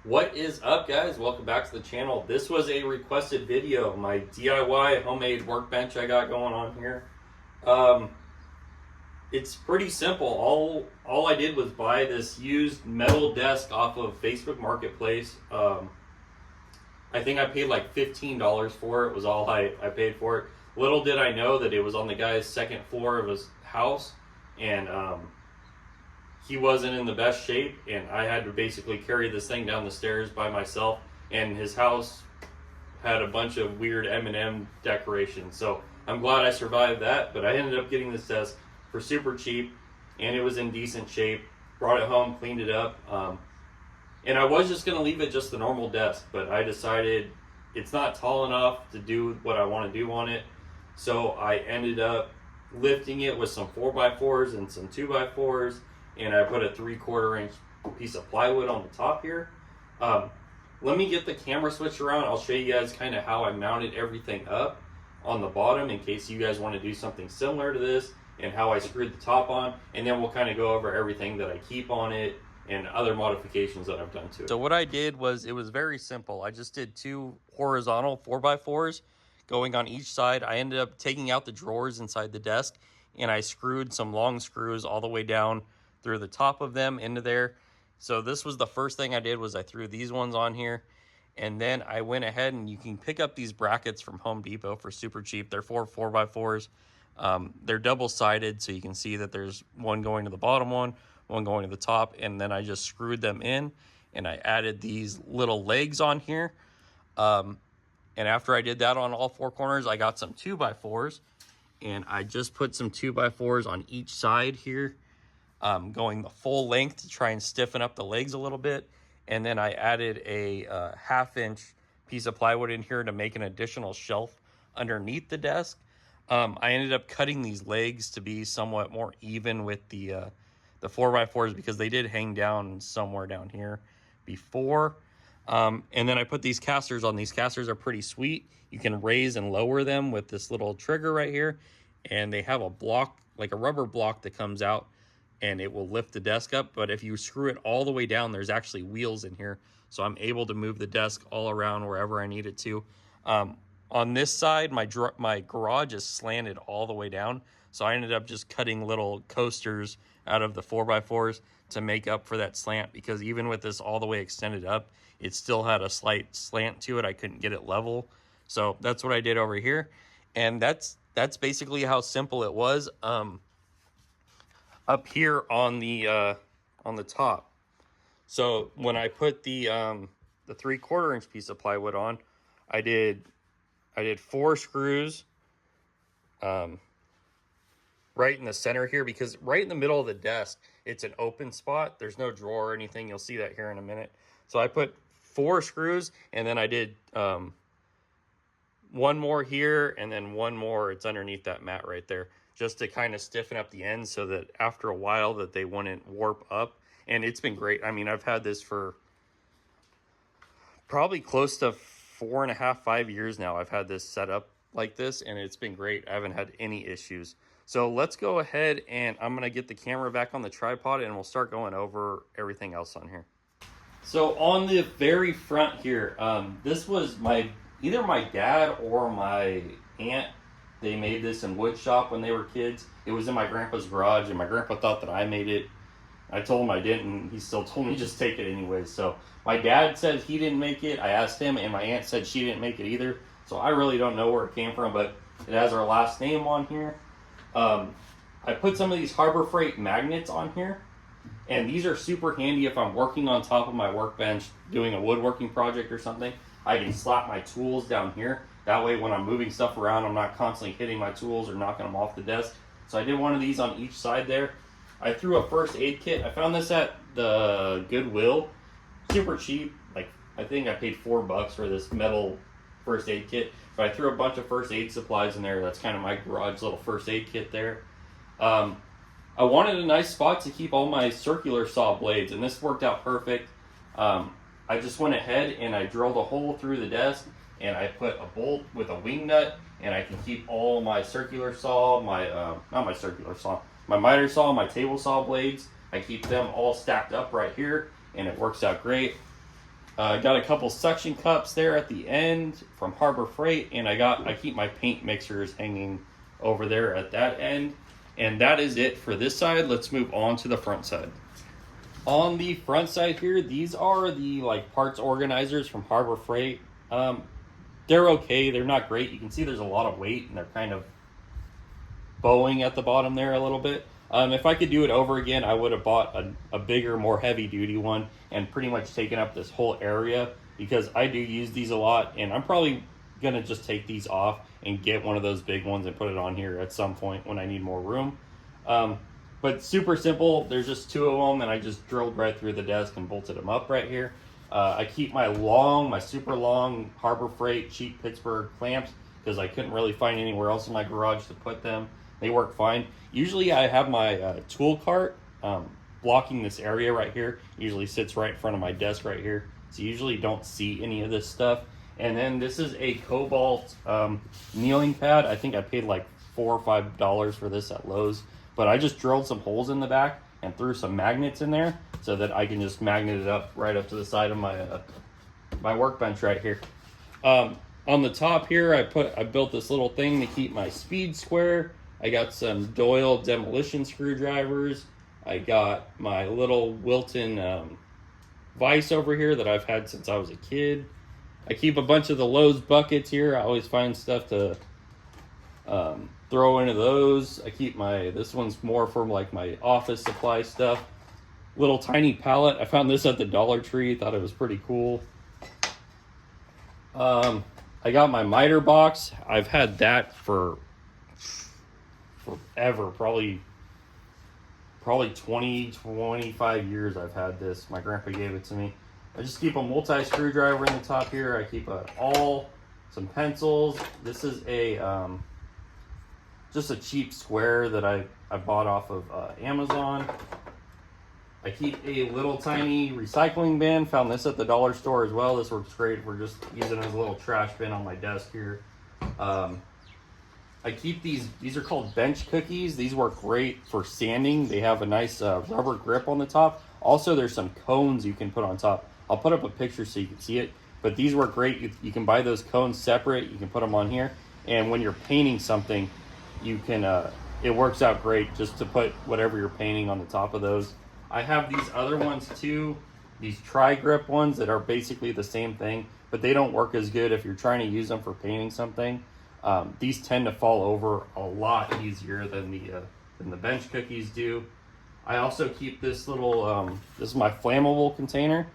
What is up, guys? Welcome back to the channel. This was a requested video, my DIY homemade workbench I got going on here. It's pretty simple. All I did was buy this used metal desk off of Facebook Marketplace. I think I paid like $15 for it, was all I paid for it. Little did I know that it was on the guy's second floor of his house, and he wasn't in the best shape, and I had to basically carry this thing down the stairs by myself, and his house had a bunch of weird M&M decorations. So I'm glad I survived that, but I ended up getting this desk for super cheap, and it was in decent shape. Brought it home, cleaned it up, and I was just gonna leave it just the normal desk, but I decided it's not tall enough to do what I want to do on it. So I ended up lifting it with some 4x4s and some 2x4s, and I put a 3/4 inch piece of plywood on the top here. Let me get the camera switch around. I'll show you guys kind of how I mounted everything up on the bottom in case you guys want to do something similar to this, and how I screwed the top on, and then we'll kind of go over everything that I keep on it and other modifications that I've done to it. So what I did was, it was very simple. I just did 2 horizontal 4x4s going on each side. I ended up taking out the drawers inside the desk, and I screwed some long screws all the way down through the top of them into there. So this was the first thing I did, was I threw these ones on here, and then I went ahead, and you can pick up these brackets from Home Depot for super cheap. They're 4x4s. They're double-sided, so you can see that there's one going to the bottom, one going to the top, and then I just screwed them in, and I added these little legs on here. And after I did that on all 4 corners, I got some 2x4s, and I just put some 2x4s on each side here, going the full length to try and stiffen up the legs a little bit. And then I added a 1/2 inch piece of plywood in here to make an additional shelf underneath the desk. I ended up cutting these legs to be somewhat more even with the 4x4s, because they did hang down somewhere down here before. And then I put these casters on. These casters are pretty sweet. You can raise and lower them with this little trigger right here, and they have a block, like a rubber block, that comes out, and it will lift the desk up. But if you screw it all the way down, there's actually wheels in here, so I'm able to move the desk all around wherever I need it to. On this side, my garage is slanted all the way down, so I ended up just cutting little coasters out of the 4x4s to make up for that slant, because even with this all the way extended up, it still had a slight slant to it. I couldn't get it level. So that's what I did over here, and that's basically how simple it was. Up here on the top, so when I put the 3/4 inch piece of plywood on, I did 4 screws right in the center here, because right in the middle of the desk, it's an open spot. There's no drawer or anything. You'll see that here in a minute. So I put 4 screws, and then I did 1 more here, and then 1 more. It's underneath that mat right there, just to kind of stiffen up the ends so that after a while that they wouldn't warp up. And it's been great. I mean, I've had this for probably close to 4.5, 5 years now. I've had this set up like this, and it's been great. I haven't had any issues. So let's go ahead, and I'm gonna get the camera back on the tripod, and we'll start going over everything else on here. So on the very front here, this was either my dad or my aunt. They made this in wood shop when they were kids. It was in my grandpa's garage, and my grandpa thought that I made it. I told him I didn't, and he still told me just take it anyways. So my dad said he didn't make it. I asked him, and my aunt said she didn't make it either. So I really don't know where it came from, but it has our last name on here. I put some of these Harbor Freight magnets on here, and these are super handy if I'm working on top of my workbench doing a woodworking project or something. I can slap my tools down here. That way when I'm moving stuff around, I'm not constantly hitting my tools or knocking them off the desk. So I did one of these on each side there. I threw a first aid kit. I found this at the Goodwill. Super cheap. Like, I think I paid $4 for this metal first aid kit. But I threw a bunch of first aid supplies in there. That's kind of my garage little first aid kit there. I wanted a nice spot to keep all my circular saw blades, and this worked out perfect. I just went ahead and I drilled a hole through the desk, and I put a bolt with a wing nut, and I can keep all my circular saw, not my circular saw, my miter saw, my table saw blades. I keep them all stacked up right here, and it works out great. I got a couple suction cups there at the end from Harbor Freight, and I keep my paint mixers hanging over there at that end. And that is it for this side. Let's move on to the front side. On the front side here, these are the like parts organizers from Harbor Freight. They're okay. They're not great. You can see there's a lot of weight, and they're kind of bowing at the bottom there a little bit. If I could do it over again, I would have bought a bigger, more heavy-duty one and pretty much taken up this whole area, because I do use these a lot, and I'm probably going to just take these off and get one of those big ones and put it on here at some point when I need more room. But super simple. There's just two of them, and I just drilled right through the desk and bolted them up right here. I keep my super long Harbor Freight cheap Pittsburgh clamps because I couldn't really find anywhere else in my garage to put them. They work fine. Usually I have my tool cart blocking this area right here. Usually sits right in front of my desk right here. So you usually don't see any of this stuff. And then this is a Cobalt kneeling pad. I think I paid like $4 or $5 for this at Lowe's. But I just drilled some holes in the back and threw some magnets in there so that I can just magnet it up right up to the side of my workbench right here. On the top here, I built this little thing to keep my speed square. I got some Doyle demolition screwdrivers. I got my little Wilton vise over here that I've had since I was a kid. I keep a bunch of the Lowe's buckets here. I always find stuff to throw into those. I keep this one's more for like my office supply stuff. Little tiny pallet. I found this at the Dollar Tree. Thought it was pretty cool. I got my miter box. I've had that for forever, probably 20, 25 years I've had this. My grandpa gave it to me. I just keep a multi screwdriver in the top here. I keep some pencils. This is just a cheap square that I bought off of Amazon. I keep a little tiny recycling bin. Found this at the dollar store as well. This works great for just using as a little trash bin on my desk here. I keep these are called bench cookies. These work great for sanding. They have a nice rubber grip on the top. Also, there's some cones you can put on top. I'll put up a picture so you can see it. But these work great. You can buy those cones separate. You can put them on here. And when you're painting something, you can it works out great just to put whatever you're painting on the top of those. I have these other ones too, these tri-grip ones that are basically the same thing, but they don't work as good if you're trying to use them for painting something. These tend to fall over a lot easier than the bench cookies do. I also keep this little, this is my flammable container.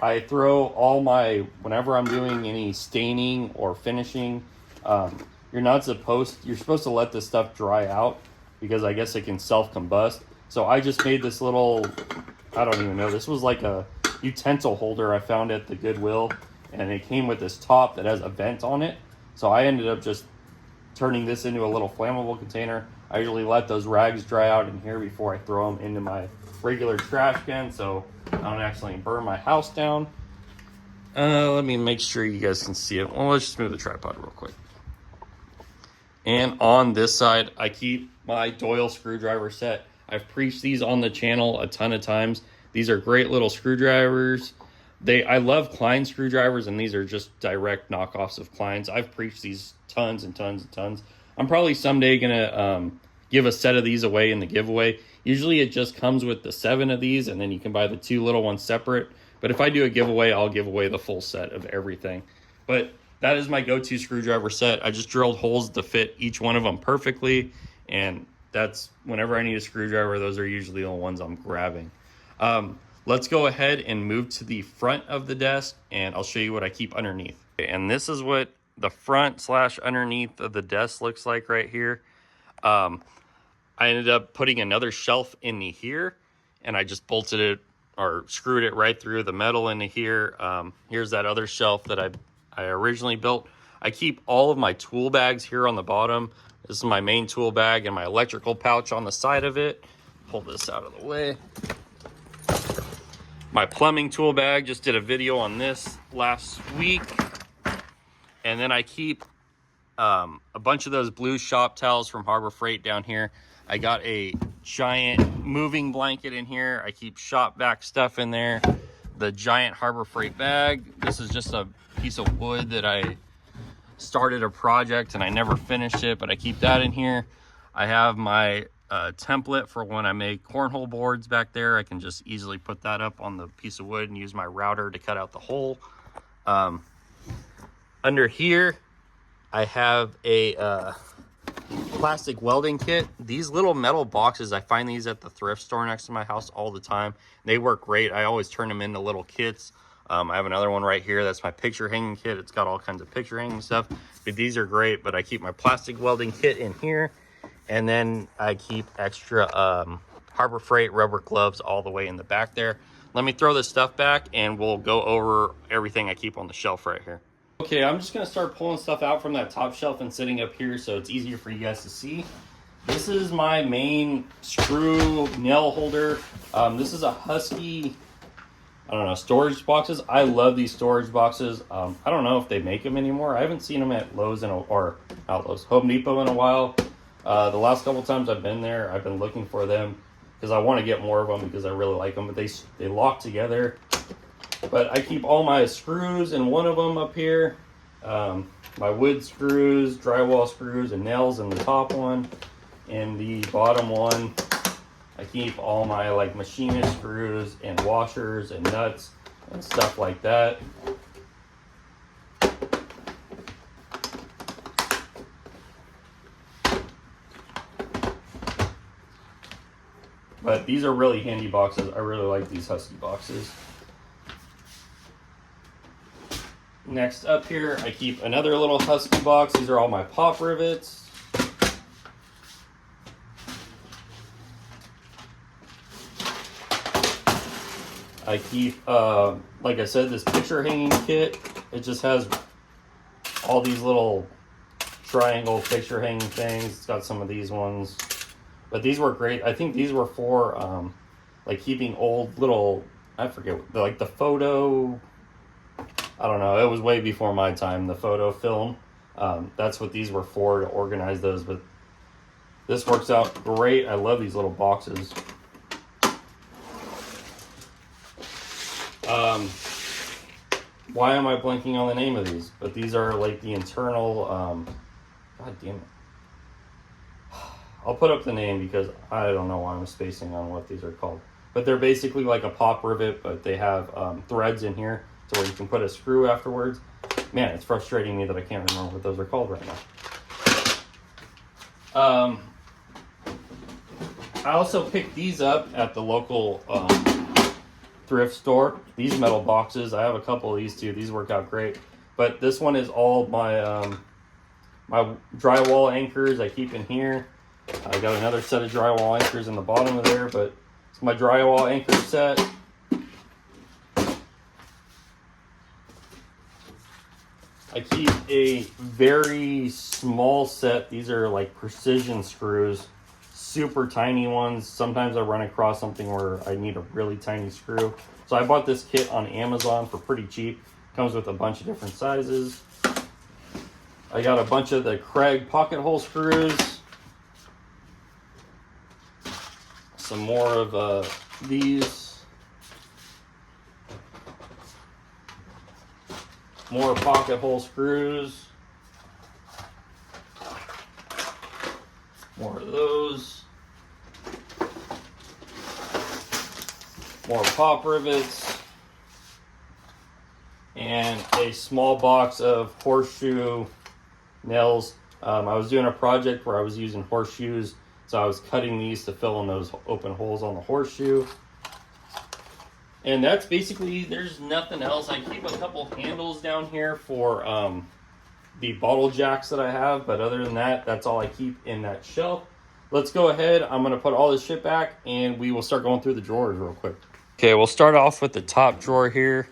I throw whenever I'm doing any staining or finishing, you're supposed to let this stuff dry out because I guess it can self-combust. So I just made this little, I don't even know, this was like a utensil holder I found at the Goodwill, and it came with this top that has a vent on it. So I ended up just turning this into a little flammable container. I usually let those rags dry out in here before I throw them into my regular trash can so I don't accidentally burn my house down. Let me make sure you guys can see it. Well, let's just move the tripod real quick. And on this side, I keep my Doyle screwdriver set. I've preached these on the channel a ton of times. These are great little screwdrivers. I love Klein screwdrivers, and these are just direct knockoffs of Klein's. I've preached these tons and tons and tons. I'm probably someday gonna give a set of these away in the giveaway. Usually it just comes with the 7 of these, and then you can buy the 2 little ones separate. But if I do a giveaway, I'll give away the full set of everything. But that is my go-to screwdriver set. I just drilled holes to fit each one of them perfectly, and that's whenever I need a screwdriver, those are usually the ones I'm grabbing. Let's go ahead and move to the front of the desk, and I'll show you what I keep underneath. And this is what the front / underneath of the desk looks like right here. I ended up putting another shelf in here, and I just bolted it or screwed it right through the metal into here. Here's that other shelf that I originally built. I keep all of my tool bags here on the bottom. This is my main tool bag and my electrical pouch on the side of it. Pull this out of the way. My plumbing tool bag, just did a video on this last week. And then I keep a bunch of those blue shop towels from Harbor Freight down here. I got a giant moving blanket in here. I keep shop vac stuff in there. the giant Harbor Freight bag. This is just a piece of wood that I started a project and I never finished it, but I keep that in here. I have my template for when I make cornhole boards back there. I can just easily put that up on the piece of wood and use my router to cut out the hole. Under here, I have a plastic welding kit. These little metal boxes, I find these at the thrift store next to my house all the time. They work great. I always turn them into little kits. I have another one right here. That's my picture hanging kit. It's got all kinds of picture hanging stuff, but these are great. But I keep my plastic welding kit in here, and then I keep extra Harbor Freight rubber gloves all the way in the back there. Let me throw this stuff back and we'll go over everything I keep on the shelf right here. Okay, I'm just gonna start pulling stuff out from that top shelf and sitting up here so it's easier for you guys to see. This is my main screw nail holder. This is a Husky, I don't know, storage boxes. I love these storage boxes. I don't know if they make them anymore. I haven't seen them at Lowe's or not Lowe's, Home Depot in a while. The last couple times I've been there, I've been looking for them because I want to get more of them because I really like them, but they lock together. But I keep all my screws in one of them up here. My wood screws, drywall screws, and nails in the top one. In the bottom one, I keep all my like machinist screws and washers and nuts and stuff like that. But these are really handy boxes. I really like these Husky boxes. Next up here, I keep another little Husky box. These are all my pop rivets. I keep, like I said, this picture hanging kit. It just has all these little triangle picture hanging things. It's got some of these ones. But these work great. I think these were for like keeping old little, I forget, like the photo, I don't know, it was way before my time, the photo film. That's what these were for, to organize those, but this works out great. I love these little boxes. Why am I blanking on the name of these? But these are like the internal, God damn it. I'll put up the name because I don't know why I'm spacing on what these are called. But they're basically like a pop rivet, but they have threads in here to where you can put a screw afterwards. Man, it's frustrating me that I can't remember what those are called right now. I also picked these up at the local thrift store. These metal boxes, I have a couple of these too. These work out great. But this one is all my my drywall anchors I keep in here. I got another set of drywall anchors in the bottom of there, but it's my drywall anchor set. I keep a very small set. These are like precision screws, super tiny ones. Sometimes I run across something where I need a really tiny screw. So I bought this kit on Amazon for pretty cheap. Comes with a bunch of different sizes. I got a bunch of the Craig pocket hole screws. Some more of these. More pocket hole screws. More of those. More pop rivets. And a small box of horseshoe nails. I was doing a project where I was using horseshoes, so I was cutting these to fill in those open holes on the horseshoe. And that's basically, there's nothing else. I keep a couple handles down here for the bottle jacks that I have, but other than that, that's all I keep in that shelf. Let's go ahead. I'm going to put all this shit back and we will start going through the drawers real quick. Okay, we'll start off with the top drawer here.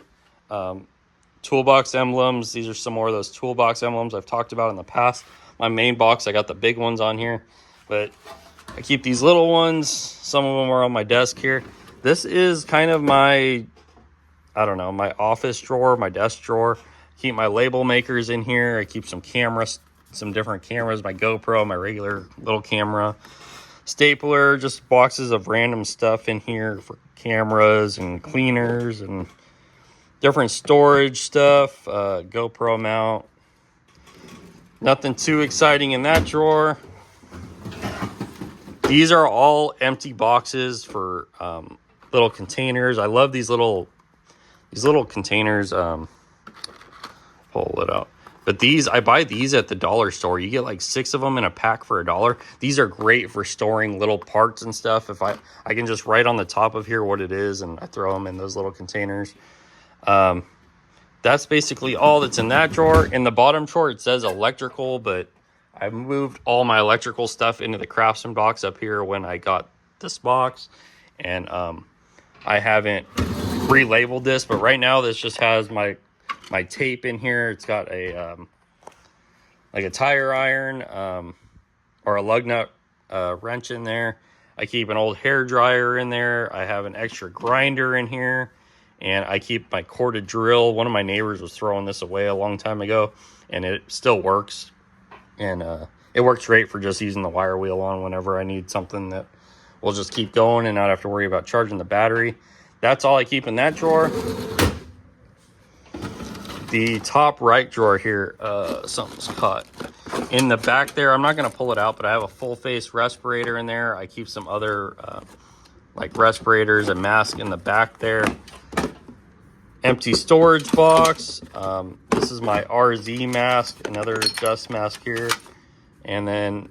Toolbox emblems. These are some more of those toolbox emblems I've talked about in the past. My main box, I got the big ones on here, but I keep these little ones. Some of them are on my desk here. This is kind of my, I don't know, my office drawer, my desk drawer. Keep my label makers in here. I keep some cameras, some different cameras, my GoPro, my regular little camera. Stapler, just boxes of random stuff in here for cameras and cleaners and different storage stuff, GoPro mount. Nothing too exciting in that drawer. These are all empty boxes for little containers. I love these little containers. Pull it out. But these, I buy these at the dollar store. You get like 6 of them in a pack for $1. These are great for storing little parts and stuff. If I can just write on the top of here what it is, and I throw them in those little containers. That's basically all that's in that drawer. In the bottom drawer, it says electrical, but I moved all my electrical stuff into the Craftsman box up here when I got this box. And I haven't relabeled this, but right now this just has my tape in here. It's got a like a tire iron or a lug nut wrench in there. I keep an old hair dryer in there. I have an extra grinder in here, and I keep my corded drill. One of my neighbors was throwing this away a long time ago, and it still works. And it works great for just using the wire wheel on whenever I need something that will just keep going and not have to worry about charging the battery. That's all I keep in that drawer. The top right drawer here, something's caught in the back there. I'm not going to pull it out, but I have a full face respirator in there. I keep some other like respirators and masks in the back there. Empty storage box. This is my RZ mask, another dust mask here. And then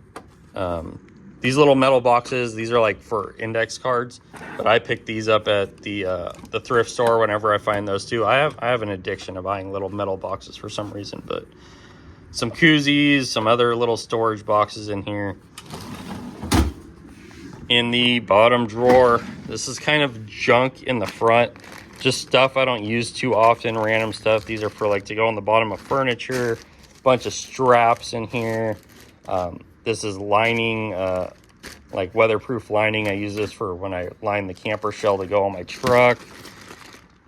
these little metal boxes, these are like for index cards, but I pick these up at the thrift store whenever I find those too. I have an addiction of buying little metal boxes for some reason, but some koozies, some other little storage boxes in here. In the bottom drawer, this is kind of junk in the front, just stuff I don't use too often, random stuff. These are for like to go on the bottom of furniture, bunch of straps in here. This is lining, like weatherproof lining. I use this for when I line the camper shell to go on my truck.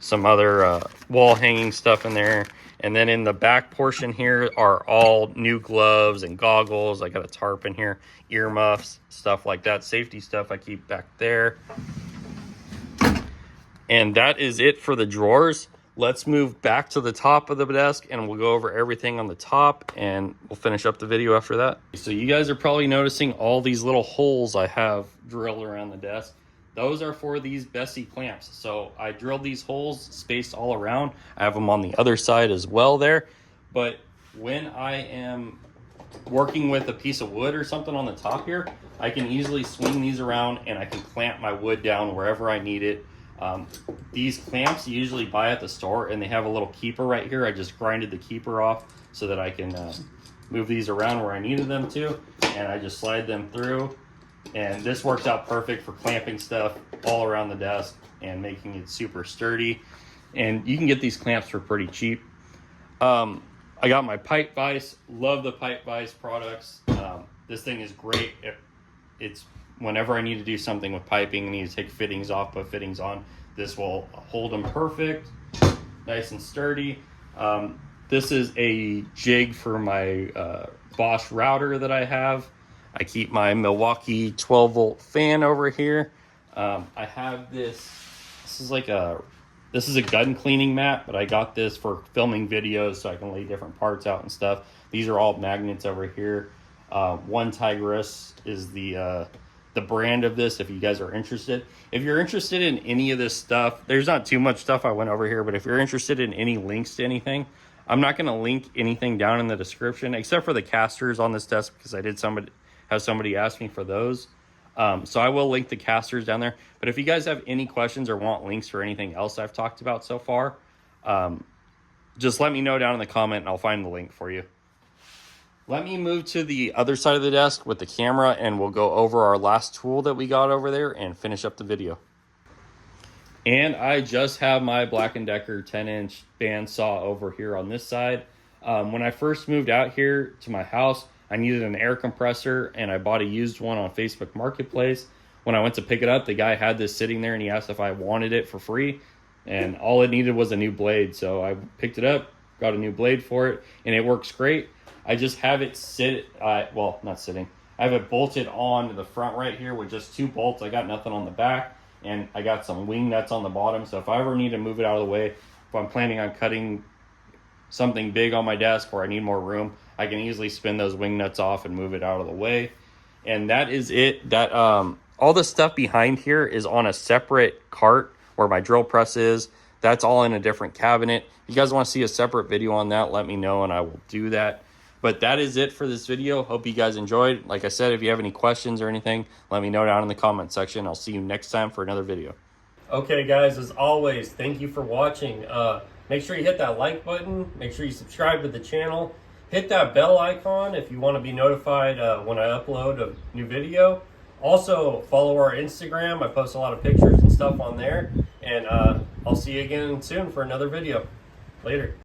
Some other wall hanging stuff in there. And then in the back portion here are all new gloves and goggles. I got a tarp in here, earmuffs, stuff like that. Safety stuff I keep back there. And that is it for the drawers. Let's move back to the top of the desk and we'll go over everything on the top and we'll finish up the video after that. So you guys are probably noticing all these little holes I have drilled around the desk. Those are for these Bessie clamps. So I drilled these holes spaced all around. I have them on the other side as well there. But when I am working with a piece of wood or something on the top here, I can easily swing these around and I can clamp my wood down wherever I need it. These clamps you usually buy at the store, and they have a little keeper right here. I just grinded the keeper off so that I can move these around where I needed them to, and I just slide them through. And this works out perfect for clamping stuff all around the desk and making it super sturdy. And you can get these clamps for pretty cheap. I got my pipe vise. Love the pipe vise products. This thing is great. It's whenever I need to do something with piping, I need to take fittings off, put fittings on. This will hold them perfect, nice and sturdy. This is a jig for my Bosch router that I have. I keep my Milwaukee 12-volt fan over here. I have this. This is a gun cleaning mat, but I got this for filming videos so I can lay different parts out and stuff. These are all magnets over here. One Tigris is the brand of this if you guys are interested. If you're interested in any of this stuff, there's not too much stuff I went over here, but if you're interested in any links to anything, I'm not going to link anything down in the description except for the casters on this desk because I did have somebody ask me for those. So I will link the casters down there. But if you guys have any questions or want links for anything else I've talked about so far, just let me know down in the comment and I'll find the link for you. Let me move to the other side of the desk with the camera and we'll go over our last tool that we got over there and finish up the video. And I just have my Black & Decker 10-inch bandsaw over here on this side. When I first moved out here to my house, I needed an air compressor and I bought a used one on Facebook Marketplace. When I went to pick it up, the guy had this sitting there and he asked if I wanted it for free. And all it needed was a new blade. So I picked it up, got a new blade for it, and it works great. I just have it well, not sitting. I have it bolted on to the front right here with just 2 bolts. I got nothing on the back, and I got some wing nuts on the bottom. So if I ever need to move it out of the way, if I'm planning on cutting something big on my desk or I need more room, I can easily spin those wing nuts off and move it out of the way. And that is it. That all the stuff behind here is on a separate cart where my drill press is. That's all in a different cabinet. If you guys want to see a separate video on that, let me know and I will do that. But that is it for this video. Hope you guys enjoyed. Like I said, if you have any questions or anything, let me know down in the comment section. I'll see you next time for another video. Okay, guys, as always, thank you for watching. Make sure you hit that like button. Make sure you subscribe to the channel. Hit that bell icon if you want to be notified when I upload a new video. Also, follow our Instagram. I post a lot of pictures and stuff on there. And I'll see you again soon for another video. Later.